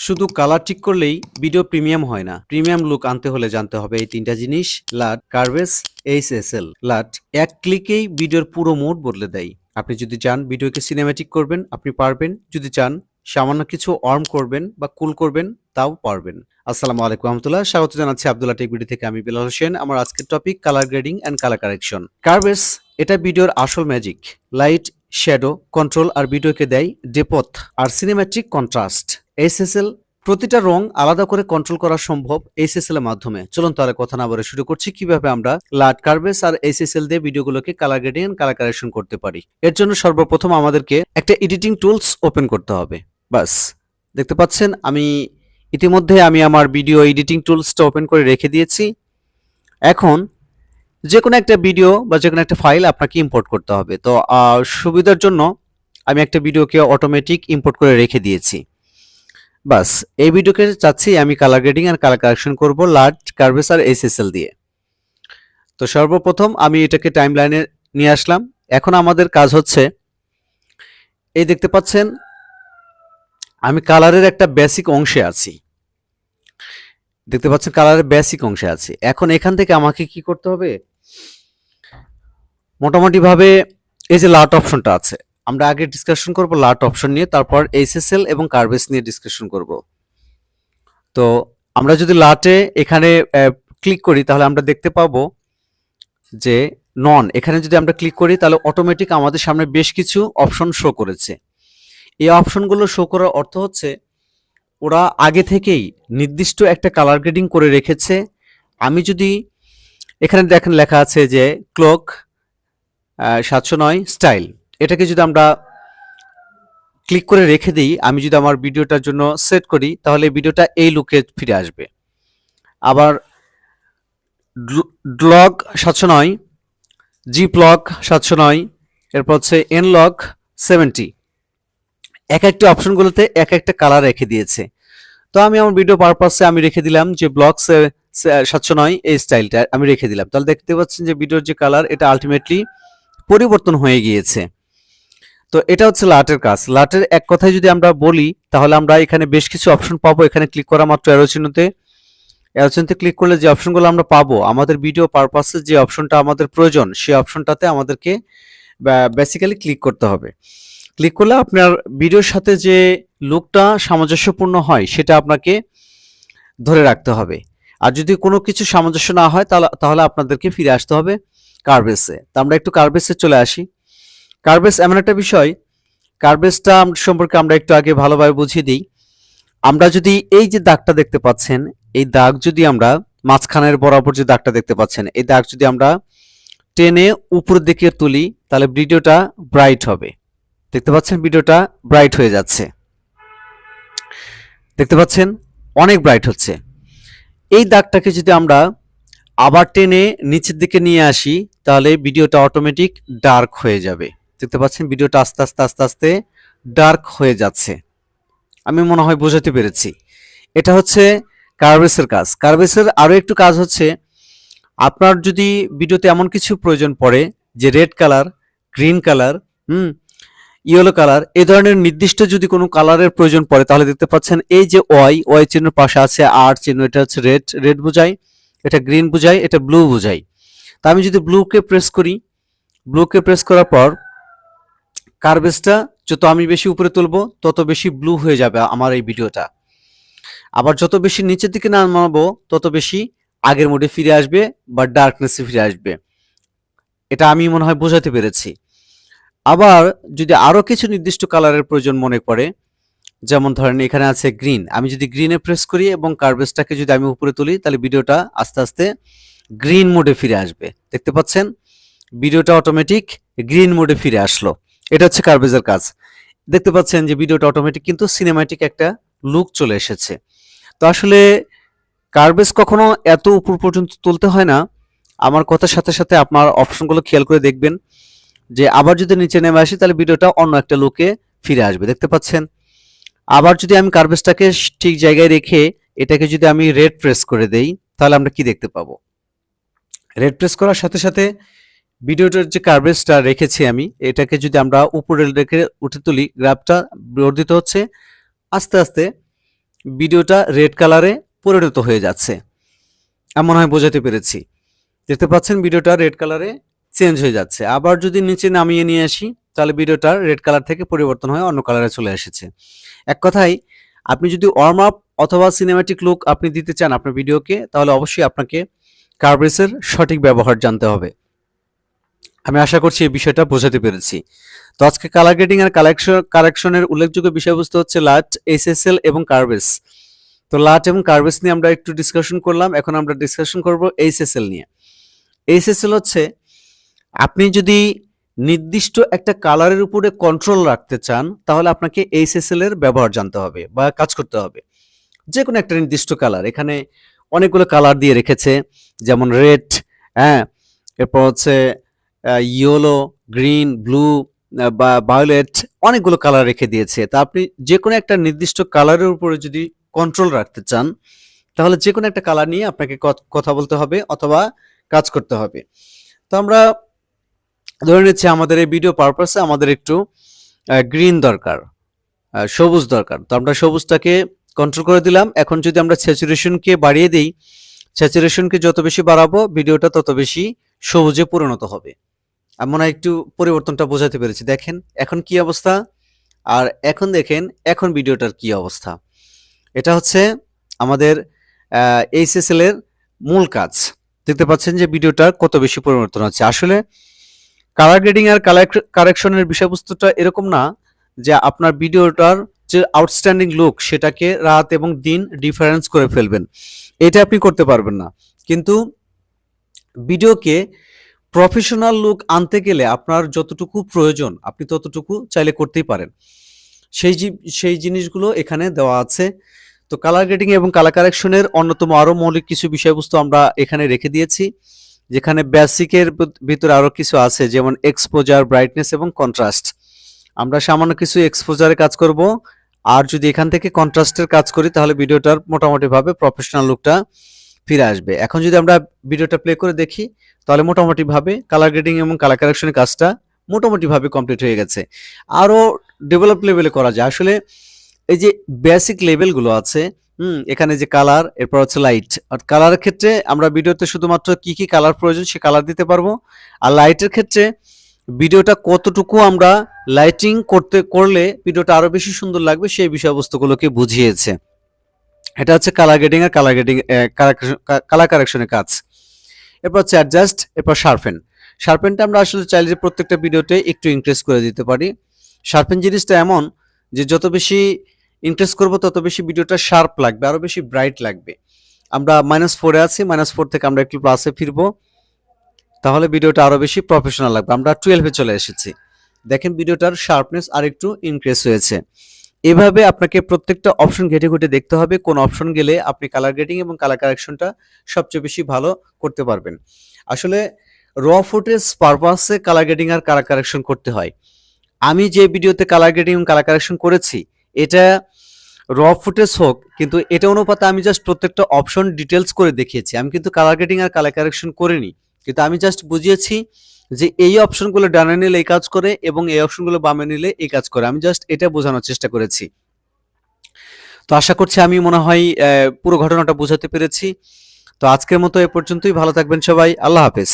শুধু কালার ঠিক করলেই ভিডিও প্রিমিয়াম হয় না। প্রিমিয়াম লুক আনতে হলে জানতে হবে এই তিনটা জিনিস: লাট, কার্ভেস, এইচএসএল। লাট এক ক্লিকেই ভিডিওর পুরো মুড বদলে দেয়। আপনি যদি চান ভিডিওকে সিনেম্যাটিক করবেন, আপনি পারবেন। যদি চান সামান্য কিছু ওয়ার্ম করবেন বা কুল করবেন, তাও পারবেন। আসসালামু আলাইকুম রহমতুল্লাহ, স্বাগত জানাচ্ছি আব্দুল্লাহ টেক ভিডিও থেকে। আমি বিলাল হোসেন। আমার আজকের topic colour grading and colour correction. Curves এটা ভিডিওর আসল ম্যাজিক। লাইট, শ্যাডো কন্ট্রোল আর ভিডিওকে দেয় ডেপথ আর সিনেম্যাটিক কন্ট্রাস্ট। এইচএসএল প্রতিটা রং আলাদা করে কন্ট্রোল করা সম্ভব এইচএসএল এর মাধ্যমে। চলুন তাহলে কথা না বলে শুরু করছি কিভাবে আমরা লাট, কার্ভেস আর এইচএসএল দিয়ে ভিডিওগুলোকে colour grading and colour correction করতে পারি। এর জন্য সর্বপ্রথম আমাদেরকে একটা এডিটিং টুলস ওপেন করতে হবে। বাস, দেখতে পাচ্ছেন আমি ইতিমধ্যে আমার ভিডিও এডিটিং টুলসটা ওপেন করে রেখে দিয়েছি। এখন যে কোনো একটা ভিডিও বা যে কোনো একটা ফাইল আপনাকে ইম্পোর্ট করতে হবে। তো সুবিধার জন্য আমি একটা ভিডিওকে অটোমেটিক ইম্পোর্ট করে রেখে দিয়েছি। বাস, এই ভিডিওকে চাচ্ছি আমি কালার গ্রেডিং আর কালার কারেকশন করব লাট, কার্ভেস আর এইচএসএল দিয়ে। তো সর্বপ্রথম আমি এটাকে টাইমলাইনে নিয়ে আসলাম। এখন আমাদের কাজ হচ্ছে, এই দেখতে পাচ্ছেন আমি কালারের একটা বেসিক অংশে আছি। দেখতে পাচ্ছেন কালারের বেসিক অংশে আছি। এখন এখান থেকে আমাকে কি করতে হবে, মোটামুটি ভাবে এই যে লাট অপশনটা আছে, আমরা আগে ডিসকাশন করব লাট অপশন নিয়ে, তারপর এইচএসএল এবং কার্ভেস নিয়ে ডিসকাশন করব। তো আমরা যদি লাটে এখানে ক্লিক করি তাহলে আমরা দেখতে পাবো যে নন, এখানে যদি আমরা ক্লিক করি তাহলে অটোমেটিক আমাদের সামনে বেশ কিছু অপশন শো করেছে। এই অপশনগুলো শো করার অর্থ হচ্ছে ওরা আগে থেকেই নির্দিষ্ট একটা কালার গ্রেডিং করে রেখেছে। আমি যদি এখানে দেখেন লেখা আছে যে ক্লক 709 স্টাইল, এটাকে যদি আমরা ক্লিক করে রেখে দিই, আমি যদি আমার ভিডিওটার জন্য সেট করি তাহলে ভিডিওটা এই লুকে ফিরে আসবে। আবার ব্লগ 709, জি ব্লগ 709, এরপর হচ্ছে এন লগ 70, এক একটা অপশনগুলোতে এক একটা কালার রেখে দিয়েছে। তো আমি আমার ভিডিও পারপাসে আমি রেখে দিলাম যে ব্লগ 709 এই স্টাইলটা আমি রেখে দিলাম। তাহলে দেখতে পাচ্ছেন যে ভিডিওর যে কালার এটা আলটিমেটলি পরিবর্তন হয়ে গিয়েছে। তো এটা হচ্ছে লাটের কাজ। লাটের এক কথায় যদি আমরা বলি তাহলে আমরা এখানে বেশ কিছু অপশন পাবো। এখানে ক্লিক করা মাত্র অ্যারো চিহ্নতে ক্লিক করলে যে অপশনগুলো আমরা পাবো, আমাদের ভিডিও পারপাসে যে অপশনটা আমাদের প্রয়োজন সেই অপশনটাতে আমাদেরকে বেসিক্যালি ক্লিক করতে হবে। ক্লিক করলে আপনার ভিডিওর সাথে যে লুকটা সামঞ্জস্যপূর্ণ হয় সেটা আপনাকে ধরে রাখতে হবে। আর যদি কোনো কিছু সামঞ্জস্য না হয় তাহলে আপনাদেরকে ফিরে আসতে হবে কার্ভেসে। তো আমরা একটু কার্ভেসে চলে আসি। কার্ভেস এমন একটা বিষয়, কার্ভেসটা সম্পর্কে আমরা একটু আগে ভালোভাবে বুঝিয়ে দিই। আমরা যদি এই যে দাগটা দেখতে পাচ্ছেন, এই দাগ যদি আমরা মাঝখানের বরাবর যে দাগটা দেখতে পাচ্ছেন, এই দাগ যদি আমরা টেনে উপরের দিকে তুলি তাহলে ভিডিওটা ব্রাইট হবে। দেখতে পাচ্ছেন ভিডিওটা ব্রাইট হয়ে যাচ্ছে, দেখতে পাচ্ছেন অনেক ব্রাইট হচ্ছে। এই দাগটাকে যদি আমরা আবার টেনে নিচের দিকে নিয়ে আসি তাহলে ভিডিওটা অটোমেটিক ডার্ক হয়ে যাবে। দেখতে পাচ্ছেন ভিডিওটা আস্তে আস্তে আস্তে আস্তে ডার্ক হয়ে যাচ্ছে। আমি মনে হয় বোঝাতে পেরেছি। এটা হচ্ছে কার্ভেসের কাজ। কার্ভেসের আরও একটু কাজ হচ্ছে, আপনার যদি ভিডিওতে এমন কিছু প্রয়োজন পড়ে যে red colour, green colour, yellow colour, এই ধরনের নির্দিষ্ট যদি কোনো কালারের প্রয়োজন পড়ে তাহলে দেখতে পাচ্ছেন এই যে ওয়াই চিহ্নের পাশে আছে আর চিহ্ন, এটা হচ্ছে রেড বোঝায়, এটা গ্রিন বোঝায়, এটা ব্লু বোঝায়। তা আমি যদি ব্লুকে প্রেস করি, ব্লুকে প্রেস করার পর কার্ভেসটা যত আমি বেশি উপরে তুলবো তত বেশি ব্লু হয়ে যাবে আমার এই ভিডিওটা। আবার যত বেশি নিচের দিকে নামাবো তত বেশি আগের মোডে ফিরে আসবে বা ডার্কনেসে ফিরে আসবে। এটা আমি মনে হয় বোঝাতে পেরেছি। আবার যদি আরো কিছু নির্দিষ্ট কালারের প্রয়োজন মনে পড়ে, যেমন ধরেন এখানে আছে গ্রিন, আমি যদি গ্রিনে প্রেস করি এবং কার্ভেসটাকে যদি আমি উপরে তুলি তাহলে ভিডিওটা আস্তে আস্তে গ্রিন মোডে ফিরে আসবে। দেখতে পাচ্ছেন ভিডিওটা অটোমেটিক গ্রিন মোডে ফিরে আসলো। এটা হচ্ছে কার্ভেসের কাজ। দেখতে পাচ্ছেন যে ভিডিওটা অটোমেটিক কিন্তু সিনেম্যাটিক একটা লুক চলে এসেছে। তো আসলে কার্ভেস কখনো এত উপর পর্যন্ত তুলতে হয় না। আমার কথার সাথে সাথে আপনার অপশনগুলো খেয়াল করে দেখবেন যে আবার যদি নিচে নেমে আসি তাহলে ভিডিওটা অন্য একটা লুকে ফিরে আসবে। দেখতে পাচ্ছেন। আবার যদি আমি কার্ভেসটাকে ঠিক জায়গায় রেখে এটাকে যদি আমি রেড প্রেস করে দেই তাহলে আমরা কি দেখতে পাবো, রেড প্রেস করার সাথে সাথে ভিডিওটার যে কার্ভেসটা রেখেছি আমি, এটাকে যদি আমরা উপরে রেখে উঠে তুলি, গ্রাফটা বর্ধিত হচ্ছে আস্তে আস্তে ভিডিওটা রেড কালারে পরিণত হয়ে যাচ্ছে। এমন হয় বোঝাতে পেরেছি। দেখতে পাচ্ছেন ভিডিওটা রেড কালারে চেঞ্জ হয়ে যাচ্ছে। আবার যদি নিচে নামিয়ে নিয়ে আসি তাহলে ভিডিওটা রেড কালার থেকে পরিবর্তন হয়ে অন্য কালারে চলে এসেছে। এক কথায় আপনি যদি ওয়ার্ম আপ অথবা সিনেম্যাটিক লুক আপনি দিতে চান আপনার ভিডিওকে, তাহলে অবশ্যই আপনাকে কার্ভেসের সঠিক ব্যবহার জানতে হবে। আমি আশা করছি এই বিষয়টা বোঝাতে পেরেছি। তো আজকে কালার গ্রেডিং আর কারেকশনের উল্লেখযোগ্য বিষয়বস্তু হচ্ছে লাট, এসএসএল এবং কার্ভেস। তো লাট এবং কার্ভেস নিয়ে আমরা একটু ডিসকাশন করলাম। এখন আমরা ডিসকাশন করব এইচএসএল নিয়ে। এইচএসএল হচ্ছে আপনি যদি নির্দিষ্ট একটা কালারের উপরে কন্ট্রোল রাখতে চান তাহলে আপনাকে এইচএসএল এর ব্যবহার জানতে হবে বা কাজ করতে হবে। যে কোনো একটা নির্দিষ্ট কালার, এখানে অনেকগুলো কালার দিয়ে রেখেছে, যেমন রেড, হ্যাঁ, এরপর হচ্ছে ইয়েলো, গ্রিন, ব্লু বা ভায়োলেট, অনেকগুলো কালার রেখে দিয়েছে। তা আপনি যে কোনো একটা নির্দিষ্ট কালারের উপরে যদি কন্ট্রোল রাখতে চান তাহলে যে কোনো একটা কালার নিয়ে আপনাকে কথা বলতে হবে অথবা কাজ করতে হবে। তো আমরা ধরে নিচ্ছি আমাদের এই ভিডিও পারপাসে আমাদের একটু গ্রিন দরকার, সবুজ দরকার। তো আমরা সবুজটাকে কন্ট্রোল করে দিলাম। এখন যদি আমরা স্যাচুরেশনকে বাড়িয়ে দিই, স্যাচুরেশনকে যত বেশি বাড়াবো ভিডিওটা তত বেশি সবুজে পরিণত হবে। আমরা একটু পরিবর্তনটা বোঝাতে পেরেছি। দেখেন এখন কি অবস্থা, আর এখন দেখেন এখন ভিডিওটার কি অবস্থা। এটা হচ্ছে আমাদের এইচএসএল এর মূল কাজ। দেখতে পাচ্ছেন যে ভিডিওটার কত বেশি পরিবর্তন হচ্ছে। আসলে কালার গ্রেডিং আর কারেকশনের বিষয়বস্তুটা এরকম না যে আপনার ভিডিওটার যে আউটস্ট্যান্ডিং লুক সেটাকে রাত এবং দিন ডিফারেন্স করে ফেলবেন, এটা আপনি করতে পারবেন না। কিন্তু ভিডিওকে প্রফেশনাল লুক আনতে গেলে আপনার যতটুকু প্রয়োজন আপনি ততটুকু চাইলে করতেই পারেন। সেই জিনিসগুলো এখানে দেওয়া আছে। তো কালার গ্রেডিং এবং কালার কারেকশনের অন্যতম আরো মৌলিক কিছু বিষয়বস্তু আমরা এখানে রেখে দিয়েছি, যেখানে বেসিকের ভিতরে আরো কিছু আছে, যেমন এক্সপোজার, ব্রাইটনেস এবং কন্ট্রাস্ট। আমরা সামান্য কিছু এক্সপোজারে কাজ করব, আর যদি এখান থেকে কন্ট্রাস্টের কাজ করি তাহলে ভিডিওটার মোটামুটি ভাবে প্রফেশনাল লুকটা ফিরে আসবে। এখন যদি আমরা ভিডিওটা প্লে করে দেখি তাহলে মোটামুটি ভাবে কালার গ্রেডিং এবং কালার কারেকশনের কাজটা মোটামুটি ভাবে কমপ্লিট হয়ে গেছে। আরো ডেভেলপ লেভেলে করা যায়। আসলে এই যে বেসিক লেভেলগুলো আছে, এখানে যে কালার, এরপর হচ্ছে লাইট। আর কালারের ক্ষেত্রে আমরা ভিডিওতে শুধুমাত্র কি কি কালার প্রয়োজন সে কালার দিতে পারবো, আর লাইটের ক্ষেত্রে ভিডিওটা কতটুকু আমরা লাইটিং করলে ভিডিওটা আরো বেশি সুন্দর লাগবে সেই বিষয়বস্তুগুলোকে বুঝিয়েছে। এটা হচ্ছে কালার গ্রেডিং আর কালার কারেকশনের কাজ। এরপর হচ্ছে অ্যাডজাস্ট, এরপর শার্পেন। শার্পেনটা আমরা আসলে চাইলে প্রত্যেকটা ভিডিওতে একটু ইনক্রিজ করে দিতে পারি। শার্পেন জিনিসটা এমন যে যত বেশি ইনক্রিজ করব তত বেশি ভিডিওটা শার্প লাগবে, আরো বেশি ব্রাইট লাগবে। আমরা -4 আছি, -4 থেকে আমরা একটু প্লাসে ফিরবো, তাহলে ভিডিওটা আরো বেশি প্রফেশনাল লাগবে। আমরা 12 চলে এসেছি। দেখেন ভিডিওটার শার্পনেস আরেকটু ইনক্রিজ হয়েছে। এভাবে আপনাকে প্রত্যেকটা অপশন ঘেটে ঘুটে দেখতে হবে কোন অপশন গেলে আপনি কালার গ্রেডিং এবং কালার কারেকশনটা সবচেয়ে বেশি ভালো করতে পারবেন। আসলে র ফুটেজ পারপাসে কালার গ্রেডিং আর কালার কারেকশন করতে হয়। আমি যে ভিডিওতে কালার গ্রেডিং এবং কালার কারেকশন করেছি এটা র ফুটেজ হোক, কিন্তু এটা অনুপাতে আমি জাস্ট প্রত্যেকটা অপশন ডিটেলস করে দেখিয়েছি। আমি কিন্তু কালার গ্রেডিং আর কালার কারেকশন করিনি, কিন্তু আমি জাস্ট বুঝিয়েছি যে এই অপশনগুলো ডানে নিলে এই কাজ করে এবং এই অপশনগুলো বামে নিলে এই কাজ করে। আমি জাস্ট এটা বোঝানোর চেষ্টা করেছি। তো আশা করছি আমি মনে হয় পুরো ঘটনাটা বোঝাতে পেরেছি। তো আজকের মতো এ পর্যন্তই। ভালো থাকবেন সবাই। আল্লাহ হাফেজ।